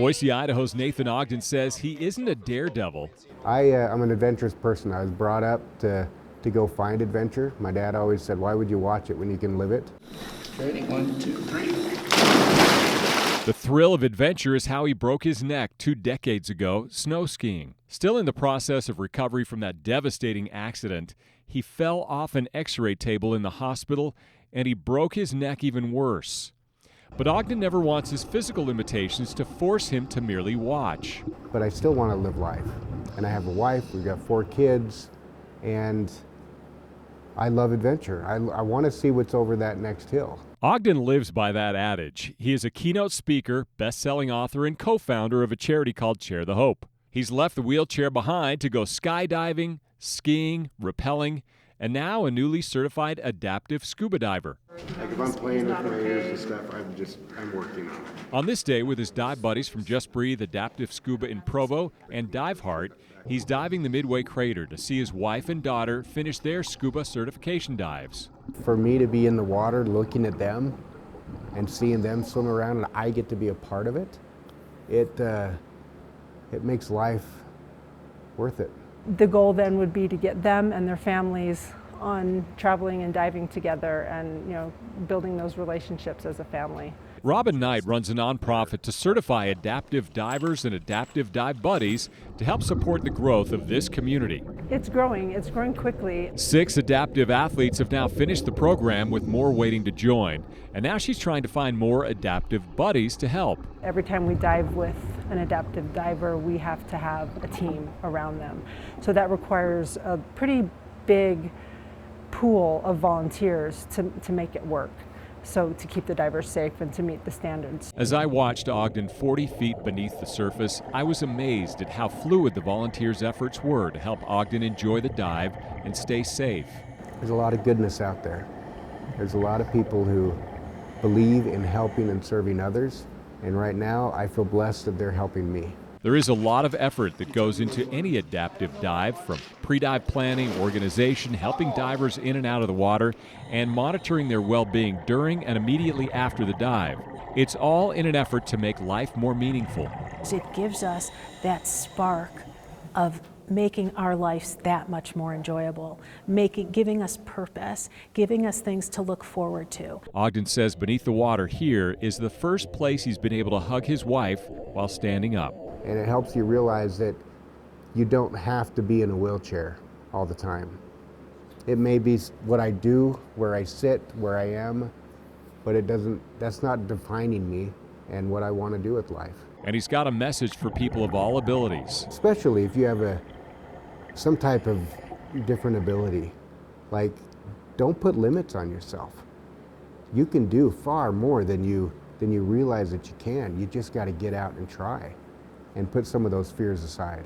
Boise, Idaho's Nathan Ogden says he isn't a daredevil. I'm an adventurous person. I was brought up to go find adventure. My dad always said, why would you watch it when you can live it? Ready, 1, 2, 3. The thrill of adventure is how he broke his neck 2 decades ago snow skiing. Still in the process of recovery from that devastating accident, he fell off an x-ray table in the hospital and he broke his neck even worse. But Ogden never wants his physical limitations to force him to merely watch. But I still want to live life. And I have a wife, we've got 4 kids, and I love adventure. I want to see what's over that next hill. Ogden lives by that adage. He is a keynote speaker, best-selling author, and co-founder of a charity called Share the Hope. He's left the wheelchair behind to go skydiving, skiing, rappelling, and now a newly certified adaptive scuba diver. Like if I'm playing with my ears and stuff, I'm working on it. On this day with his dive buddies from Just Breathe Adaptive Scuba in Provo and Dive Heart, he's diving the Midway crater to see his wife and daughter finish their scuba certification dives. For me to be in the water looking at them and seeing them swim around and I get to be a part of it, it makes life worth it. The goal then would be to get them and their families on traveling and diving together and, building those relationships as a family. Robin Knight runs a nonprofit to certify adaptive divers and adaptive dive buddies to help support the growth of this community. It's growing quickly. 6 adaptive athletes have now finished the program with more waiting to join. And now she's trying to find more adaptive buddies to help. Every time we dive with an adaptive diver, we have to have a team around them. So that requires a pretty big pool of volunteers to make it work. So to keep the divers safe and to meet the standards. As I watched Ogden 40 feet beneath the surface, I was amazed at how fluid the volunteers' efforts were to help Ogden enjoy the dive and stay safe. There's a lot of goodness out there. There's a lot of people who believe in helping and serving others, and right now I feel blessed that they're helping me. There is a lot of effort that goes into any adaptive dive, from pre-dive planning, organization, helping divers in and out of the water, and monitoring their well-being during and immediately after the dive. It's all in an effort to make life more meaningful. It gives us that spark of making our lives that much more enjoyable, giving us purpose, giving us things to look forward to. Ogden says beneath the water here is the first place he's been able to hug his wife while standing up. And it helps you realize that you don't have to be in a wheelchair all the time. It may be what I do, where I sit, where I am, but that's not defining me and what I want to do with life. And he's got a message for people of all abilities. Especially if you have some type of different ability. Like, don't put limits on yourself. You can do far more than you realize that you can. You just got to get out and try and put some of those fears aside.